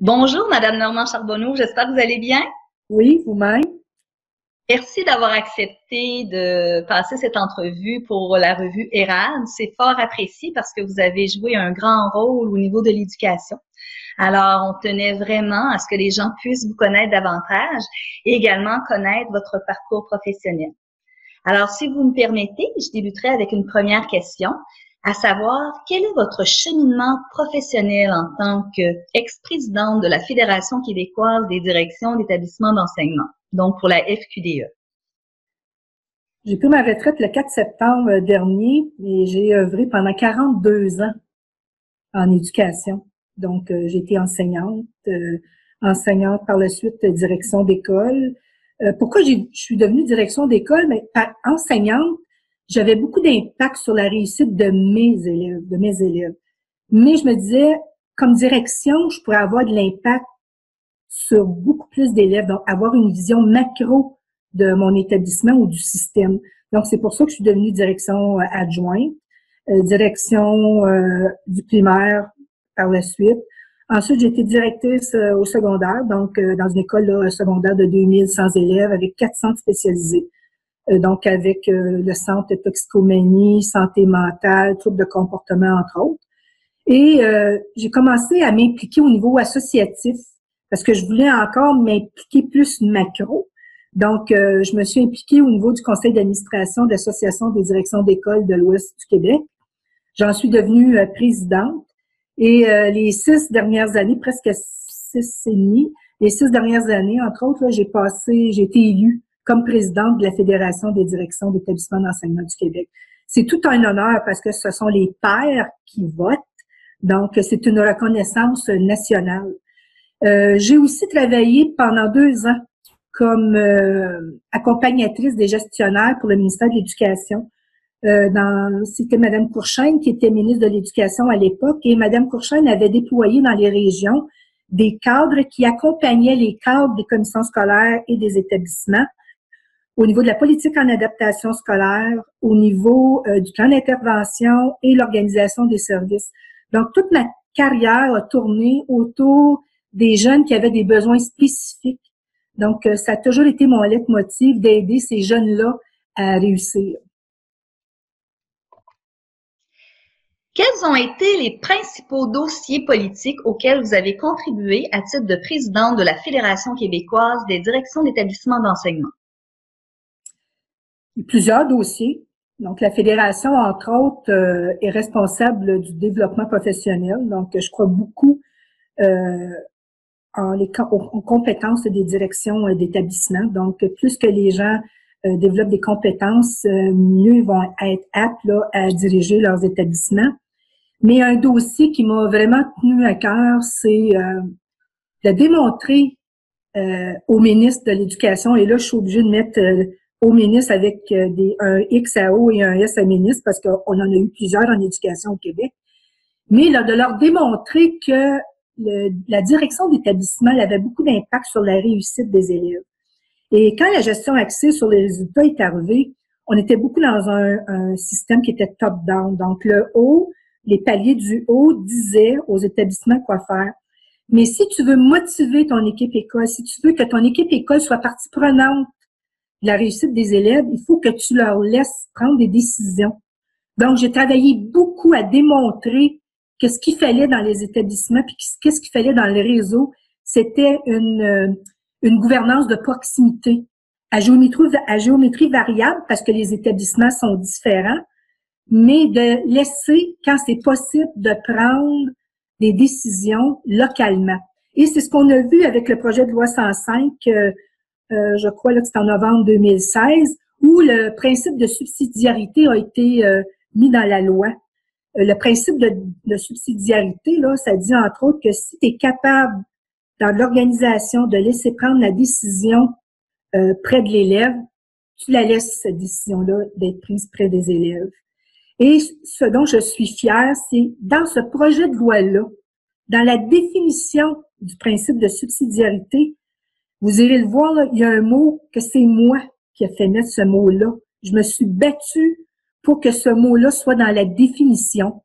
Bonjour, Madame Normand Charbonneau. J'espère que vous allez bien. Oui, vous-même. Merci d'avoir accepté de passer cette entrevue pour la revue Érad. C'est fort apprécié parce que vous avez joué un grand rôle au niveau de l'éducation. Alors, on tenait vraiment à ce que les gens puissent vous connaître davantage et également connaître votre parcours professionnel. Alors, si vous me permettez, je débuterai avec une première question, à savoir, quel est votre cheminement professionnel en tant qu'ex-présidente de la Fédération québécoise des directions d'établissements d'enseignement, donc pour la FQDE? J'ai pris ma retraite le 4 septembre dernier et j'ai œuvré pendant 42 ans en éducation. Donc, j'ai été enseignante par la suite direction d'école. Pourquoi je suis devenue direction d'école? Mais enseignante, j'avais beaucoup d'impact sur la réussite de mes élèves. Mais je me disais, comme direction, je pourrais avoir de l'impact sur beaucoup plus d'élèves, donc avoir une vision macro de mon établissement ou du système. Donc, c'est pour ça que je suis devenue direction adjointe, direction du primaire par la suite. Ensuite, j'ai été directrice au secondaire, donc dans une école secondaire de 2100 élèves avec 4 centres spécialisés. Donc, avec le centre toxicomanie, santé mentale, troubles de comportement, entre autres. Et j'ai commencé à m'impliquer au niveau associatif parce que je voulais encore m'impliquer plus macro. Donc, je me suis impliquée au niveau du conseil d'administration de l'Association des directions d'école de l'Ouest du Québec. J'en suis devenue présidente. Et les 6 dernières années, presque 6 et demi, les 6 dernières années, entre autres, là, j'ai été élue comme présidente de la Fédération des directions d'établissements d'enseignement du Québec. C'est tout un honneur parce que ce sont les pairs qui votent. Donc, c'est une reconnaissance nationale. J'ai aussi travaillé pendant 2 ans comme accompagnatrice des gestionnaires pour le ministère de l'Éducation. C'était Mme Courchaine qui était ministre de l'Éducation à l'époque et Mme Courchaine avait déployé dans les régions des cadres qui accompagnaient les cadres des commissions scolaires et des établissements au niveau de la politique en adaptation scolaire, au niveau du plan d'intervention et l'organisation des services. Donc, toute ma carrière a tourné autour des jeunes qui avaient des besoins spécifiques. Donc, ça a toujours été mon leitmotiv d'aider ces jeunes-là à réussir. Quels ont été les principaux dossiers politiques auxquels vous avez contribué à titre de présidente de la Fédération québécoise des directions d'établissements d'enseignement? Il y a plusieurs dossiers. Donc, la Fédération, entre autres, est responsable du développement professionnel. Donc, je crois beaucoup aux compétences des directions d'établissement. Donc, plus que les gens développent des compétences, mieux ils vont être aptes là, à diriger leurs établissements. Mais un dossier qui m'a vraiment tenu à cœur, c'est de démontrer au ministre de l'Éducation, et là, je suis obligée de mettre au ministre avec un X à O et un S à ministre, parce qu'on en a eu plusieurs en éducation au Québec, mais là, de leur démontrer que la direction d'établissement avait beaucoup d'impact sur la réussite des élèves. Et quand la gestion axée sur les résultats est arrivée, on était beaucoup dans un système qui était top-down. Donc, le haut, les paliers du haut disaient aux établissements quoi faire. Mais si tu veux motiver ton équipe école, si tu veux que ton équipe école soit partie prenante de la réussite des élèves, il faut que tu leur laisses prendre des décisions. Donc, j'ai travaillé beaucoup à démontrer que ce qu'il fallait dans les établissements, puis qu'est-ce qu'il fallait dans le réseau, c'était une gouvernance de proximité à géométrie variable, parce que les établissements sont différents, mais de laisser, quand c'est possible, de prendre des décisions localement. Et c'est ce qu'on a vu avec le projet de loi 105, je crois là, que c'est en novembre 2016, où le principe de subsidiarité a été mis dans la loi. Le principe de subsidiarité, là, ça dit entre autres que si tu es capable, dans l'organisation, de laisser prendre la décision près de l'élève, tu la laisses, cette décision-là, d'être prise près des élèves. Et ce dont je suis fière, c'est dans ce projet de loi-là, dans la définition du principe de subsidiarité, vous irez le voir, là, il y a un mot que c'est moi qui a fait mettre ce mot-là. Je me suis battue pour que ce mot-là soit dans la définition.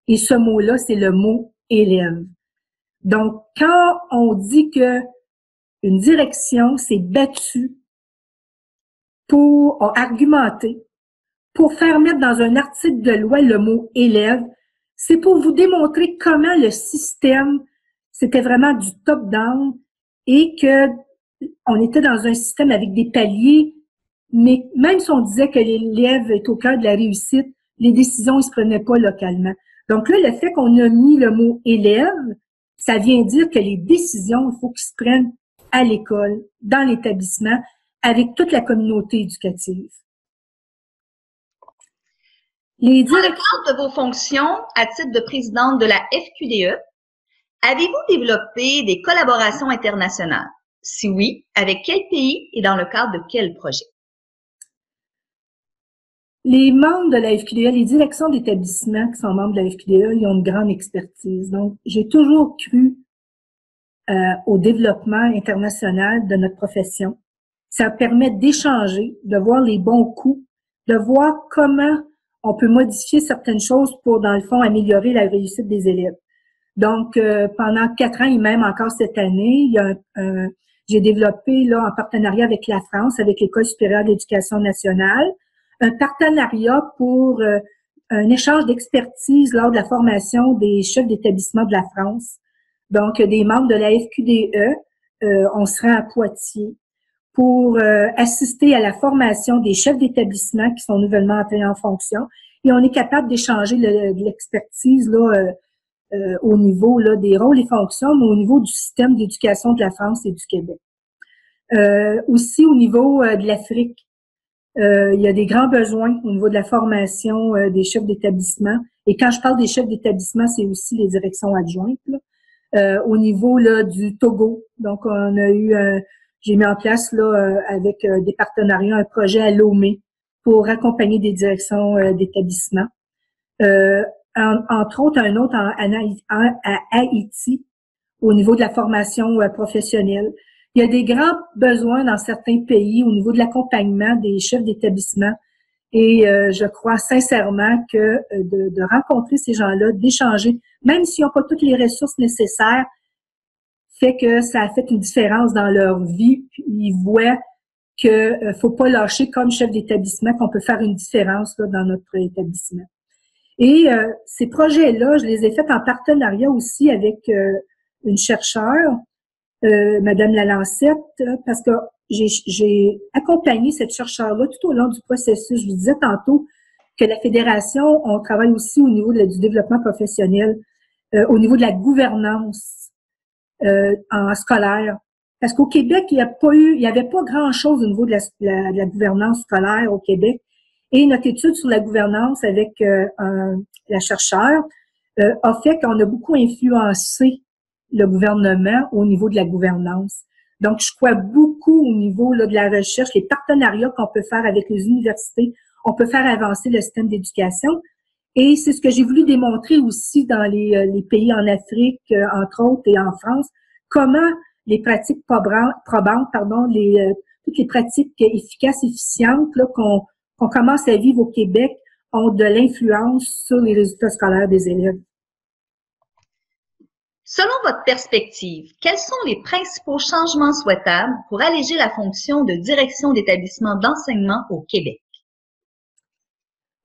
Et ce mot-là, c'est le mot élève. Donc, quand on dit que une direction s'est battue pour argumenter, pour faire mettre dans un article de loi le mot élève, c'est pour vous démontrer comment le système, c'était vraiment du top-down et que on était dans un système avec des paliers, mais même si on disait que l'élève est au cœur de la réussite, les décisions ne se prenaient pas localement. Donc là, le fait qu'on a mis le mot élève, ça vient dire que les décisions, il faut qu'ils se prennent à l'école, dans l'établissement, avec toute la communauté éducative. Dans le cadre de vos fonctions à titre de présidente de la FQDE, avez-vous développé des collaborations internationales? Si oui, avec quel pays et dans le cadre de quel projet? Les membres de la FQDE, les directions d'établissement qui sont membres de la FQDE, ils ont une grande expertise. Donc, j'ai toujours cru au développement international de notre profession. Ça permet d'échanger, de voir les bons coups, de voir comment on peut modifier certaines choses pour, dans le fond, améliorer la réussite des élèves. Donc, pendant 4 ans et même encore cette année, j'ai développé, là, en partenariat avec la France, avec l'École supérieure d'éducation nationale, un partenariat pour un échange d'expertise lors de la formation des chefs d'établissement de la France. Donc, des membres de la FQDE, on se rend à Poitiers pour assister à la formation des chefs d'établissement qui sont nouvellement entrés en fonction. Et on est capable d'échanger de l'expertise là au niveau là des rôles et fonctions, mais au niveau du système d'éducation de la France et du Québec. Aussi au niveau de l'Afrique, il y a des grands besoins au niveau de la formation des chefs d'établissement. Et quand je parle des chefs d'établissement, c'est aussi les directions adjointes. Là. Au niveau là du Togo, donc on a eu j'ai mis en place là avec des partenariats un projet à Lomé pour accompagner des directions d'établissement. Entre autres, un autre à Haïti au niveau de la formation professionnelle. Il y a des grands besoins dans certains pays au niveau de l'accompagnement des chefs d'établissement et je crois sincèrement que de rencontrer ces gens-là, d'échanger, même s'ils n'ont pas toutes les ressources nécessaires, fait que ça a fait une différence dans leur vie. Puis ils voient que faut pas lâcher comme chef d'établissement, qu'on peut faire une différence là, dans notre établissement. Et ces projets-là, je les ai faits en partenariat aussi avec une chercheure, Madame Lalancette, parce que j'ai accompagné cette chercheure-là tout au long du processus. Je vous disais tantôt que la Fédération, on travaille aussi au niveau du développement professionnel, au niveau de la gouvernance en scolaire. Parce qu'au Québec, il n'y avait pas grand-chose au niveau de la gouvernance scolaire au Québec. Et notre étude sur la gouvernance avec la chercheure a fait qu'on a beaucoup influencé le gouvernement au niveau de la gouvernance. Donc, je crois beaucoup au niveau là, de la recherche, les partenariats qu'on peut faire avec les universités. On peut faire avancer le système d'éducation. Et c'est ce que j'ai voulu démontrer aussi dans les pays en Afrique, entre autres, et en France, comment les pratiques probantes, toutes les pratiques efficaces, efficientes là, qu'on commence à vivre au Québec ont de l'influence sur les résultats scolaires des élèves. Selon votre perspective, quels sont les principaux changements souhaitables pour alléger la fonction de direction d'établissement d'enseignement au Québec?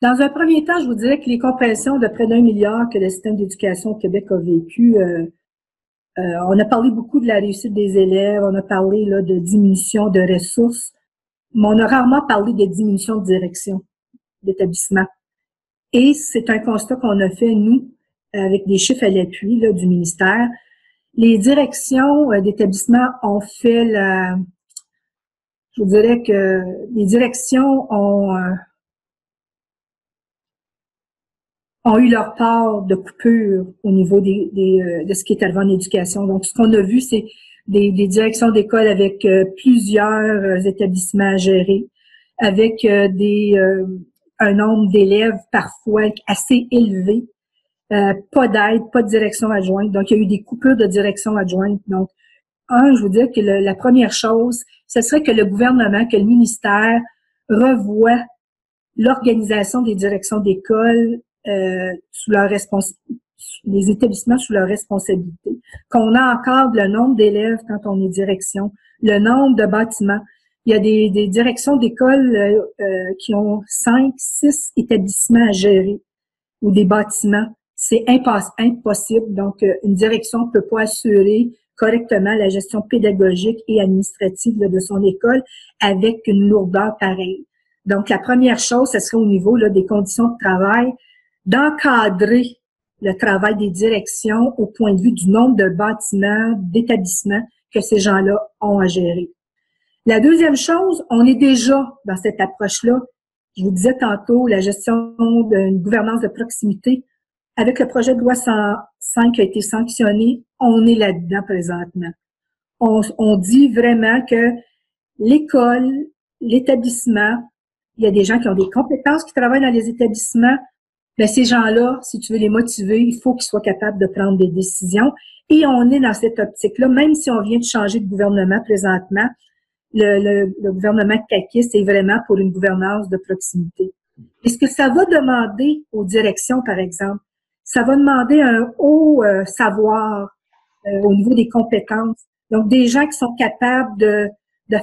Dans un premier temps, je vous dirais que les compressions de près d'1 milliard que le système d'éducation au Québec a vécu, on a parlé beaucoup de la réussite des élèves, on a parlé là, de diminution de ressources, mais on a rarement parlé de diminution de direction d'établissement. Et c'est un constat qu'on a fait, nous, avec des chiffres à l'appui là, du ministère. Les directions d'établissement ont fait je vous dirais que les directions ont eu leur part de coupure au niveau de ce qui est arrivé en éducation. Donc, ce qu'on a vu, c'est des directions d'école avec plusieurs établissements à gérer, avec un nombre d'élèves parfois assez élevé, pas d'aide, pas de direction adjointe. Donc, il y a eu des coupures de direction adjointe. Donc, je vous dis que la première chose, ce serait que le gouvernement, que le ministère revoie l'organisation des directions d'école sous leur les établissements sous leur responsabilité, qu'on encadre le nombre d'élèves quand on est direction, le nombre de bâtiments. Il y a des directions d'écoles qui ont 5, 6 établissements à gérer ou des bâtiments. C'est impossible. Donc, une direction ne peut pas assurer correctement la gestion pédagogique et administrative de son école avec une lourdeur pareille. Donc, la première chose, ce serait au niveau des conditions de travail, d'encadrer le travail des directions au point de vue du nombre de bâtiments, d'établissements que ces gens-là ont à gérer. La deuxième chose, on est déjà dans cette approche-là. Je vous disais tantôt, la gestion d'une gouvernance de proximité. Avec le projet de loi 105 qui a été sanctionné, on est là-dedans présentement. On dit vraiment que l'école, l'établissement, il y a des gens qui ont des compétences qui travaillent dans les établissements. Mais ces gens-là, si tu veux les motiver, il faut qu'ils soient capables de prendre des décisions. Et on est dans cette optique-là, même si on vient de changer de gouvernement présentement, le gouvernement caquiste est vraiment pour une gouvernance de proximité. Et ce que ça va demander aux directions, par exemple, ça va demander un haut savoir au niveau des compétences. Donc, des gens qui sont capables de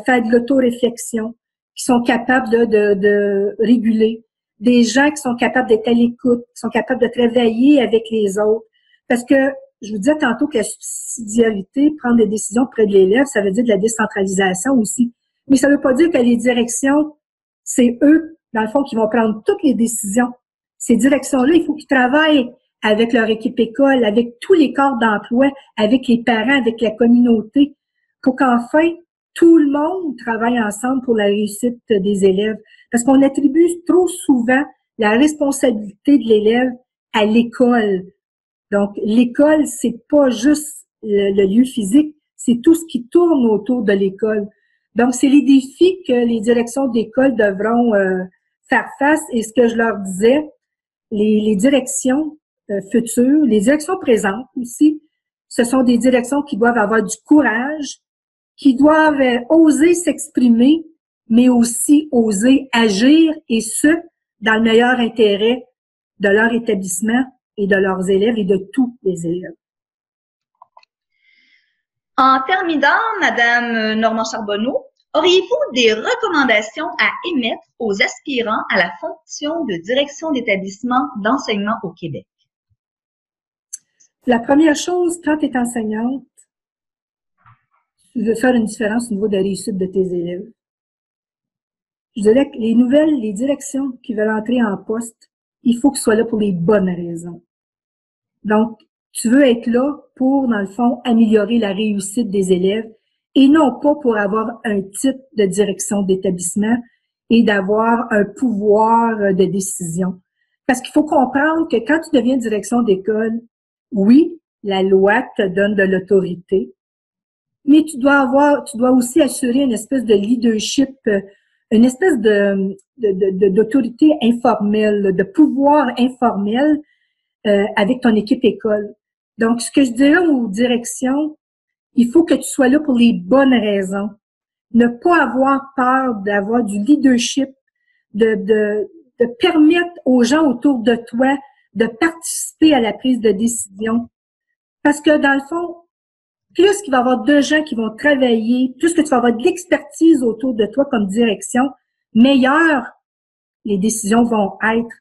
faire de l'autoréflexion, qui sont capables de réguler, des gens qui sont capables d'être à l'écoute, qui sont capables de travailler avec les autres. Parce que, je vous disais tantôt que la subsidiarité, prendre des décisions près de l'élève, ça veut dire de la décentralisation aussi. Mais ça ne veut pas dire que les directions, c'est eux, dans le fond, qui vont prendre toutes les décisions. Ces directions-là, il faut qu'ils travaillent avec leur équipe école, avec tous les corps d'emploi, avec les parents, avec la communauté, pour qu'enfin, tout le monde travaille ensemble pour la réussite des élèves. Parce qu'on attribue trop souvent la responsabilité de l'élève à l'école. Donc, l'école, c'est pas juste le lieu physique, c'est tout ce qui tourne autour de l'école. Donc, c'est les défis que les directions d'école devront faire face. Et ce que je leur disais, les directions futures, les directions présentes aussi, ce sont des directions qui doivent avoir du courage, qui doivent oser s'exprimer, mais aussi oser agir, et ce, dans le meilleur intérêt de leur établissement et de leurs élèves et de tous les élèves. En terminant, Madame Normand Charbonneau, auriez-vous des recommandations à émettre aux aspirants à la fonction de direction d'établissement d'enseignement au Québec? La première chose, quand tu es enseignante, tu veux faire une différence au niveau de la réussite de tes élèves. Je dirais que les directions qui veulent entrer en poste, il faut que ce soit là pour les bonnes raisons. Donc, tu veux être là pour, dans le fond, améliorer la réussite des élèves et non pas pour avoir un titre de direction d'établissement et d'avoir un pouvoir de décision. Parce qu'il faut comprendre que quand tu deviens direction d'école, oui, la loi te donne de l'autorité, mais tu dois aussi assurer une espèce de leadership, une espèce d'autorité informelle, de pouvoir informel avec ton équipe école. Donc, ce que je dirais aux directions, il faut que tu sois là pour les bonnes raisons. Ne pas avoir peur d'avoir du leadership, de permettre aux gens autour de toi de participer à la prise de décision. Parce que dans le fond, plus qu'il va y avoir de gens qui vont travailler, plus que tu vas avoir de l'expertise autour de toi comme direction, meilleures les décisions vont être.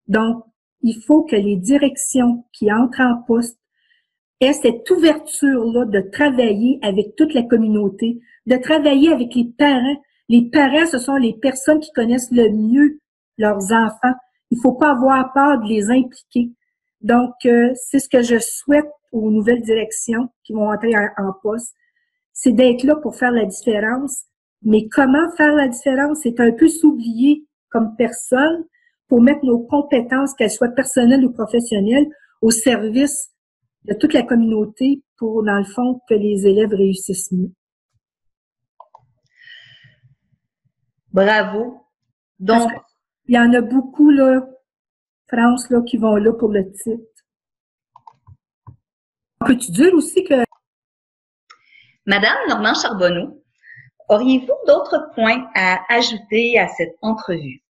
Donc, il faut que les directions qui entrent en poste aient cette ouverture-là de travailler avec toute la communauté, de travailler avec les parents. Les parents, ce sont les personnes qui connaissent le mieux leurs enfants. Il faut pas avoir peur de les impliquer. Donc, c'est ce que je souhaite aux nouvelles directions qui vont entrer en poste, c'est d'être là pour faire la différence. Mais comment faire la différence? C'est un peu s'oublier comme personne pour mettre nos compétences, qu'elles soient personnelles ou professionnelles, au service de toute la communauté pour, dans le fond, que les élèves réussissent mieux. Bravo. Donc, il y en a beaucoup, là, France, là, qui vont là pour le titre. Peux-tu dire aussi que... Madame Normand Charbonneau, auriez-vous d'autres points à ajouter à cette entrevue?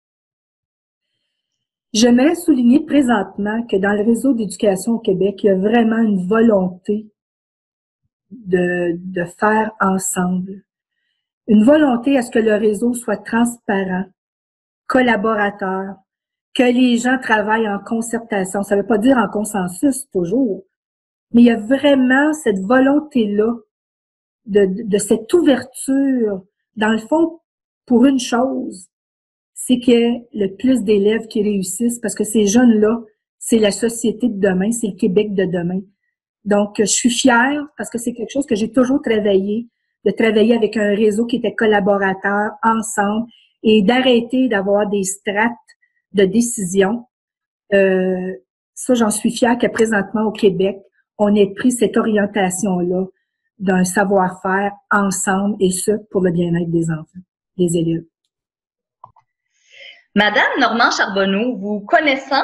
J'aimerais souligner présentement que dans le réseau d'éducation au Québec, il y a vraiment une volonté de faire ensemble. Une volonté à ce que le réseau soit transparent, collaborateur, que les gens travaillent en concertation. Ça ne veut pas dire en consensus toujours, mais il y a vraiment cette volonté-là de cette ouverture, dans le fond, pour une chose, c'est qu'il y ait le plus d'élèves qui réussissent, parce que ces jeunes-là, c'est la société de demain, c'est le Québec de demain. Donc, je suis fière parce que c'est quelque chose que j'ai toujours travaillé, de travailler avec un réseau qui était collaborateur ensemble et d'arrêter d'avoir des strates de décision. Ça, j'en suis fière que présentement au Québec, on ait pris cette orientation-là d'un savoir-faire ensemble et ce, pour le bien-être des enfants, des élèves. Madame Normand Charbonneau, vous connaissant,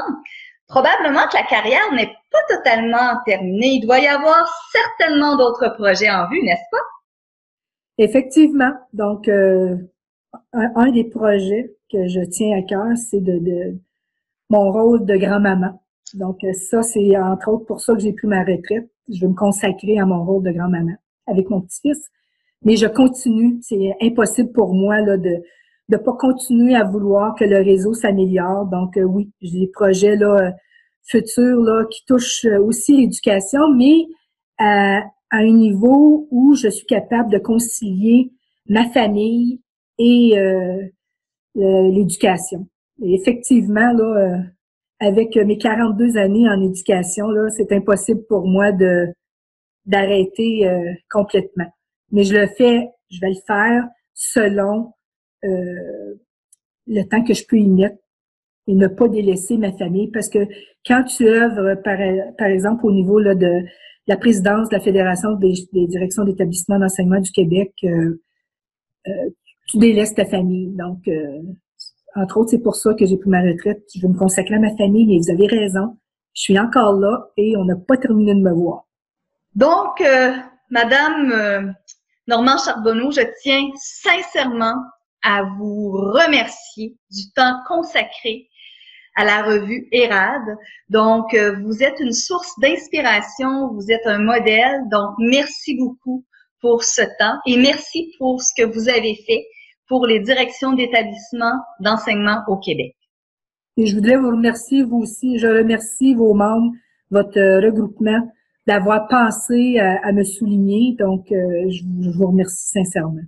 probablement que la carrière n'est pas totalement terminée. Il doit y avoir certainement d'autres projets en vue, n'est-ce pas? Effectivement. Donc, un des projets que je tiens à cœur, c'est de mon rôle de grand-maman. Donc, ça, c'est entre autres pour ça que j'ai pris ma retraite. Je veux me consacrer à mon rôle de grand-maman avec mon petit-fils. Mais je continue. C'est impossible pour moi là de pas continuer à vouloir que le réseau s'améliore. Donc, oui, j'ai des projets là futurs là qui touchent aussi l'éducation, mais à un niveau où je suis capable de concilier ma famille et l'éducation. Et effectivement, là, avec mes 42 années en éducation, là, c'est impossible pour moi d'arrêter complètement. Mais je vais le faire selon le temps que je peux y mettre et ne pas délaisser ma famille. Parce que quand tu œuvres, par exemple, au niveau là, de la présidence de la Fédération des directions d'établissements d'enseignement du Québec, tu délaisses ta famille. Donc, entre autres, c'est pour ça que j'ai pris ma retraite. Je veux me consacrer à ma famille, mais vous avez raison. Je suis encore là et on n'a pas terminé de me voir. Donc, Madame Normand Charbonneau, je tiens sincèrement à vous remercier du temps consacré à la revue ERAD. Donc, vous êtes une source d'inspiration, vous êtes un modèle. Donc, merci beaucoup pour ce temps et merci pour ce que vous avez fait pour les directions d'établissements d'enseignement au Québec. Et je voudrais vous remercier, vous aussi. Je remercie vos membres, votre regroupement, d'avoir pensé à me souligner. Donc, je vous remercie sincèrement.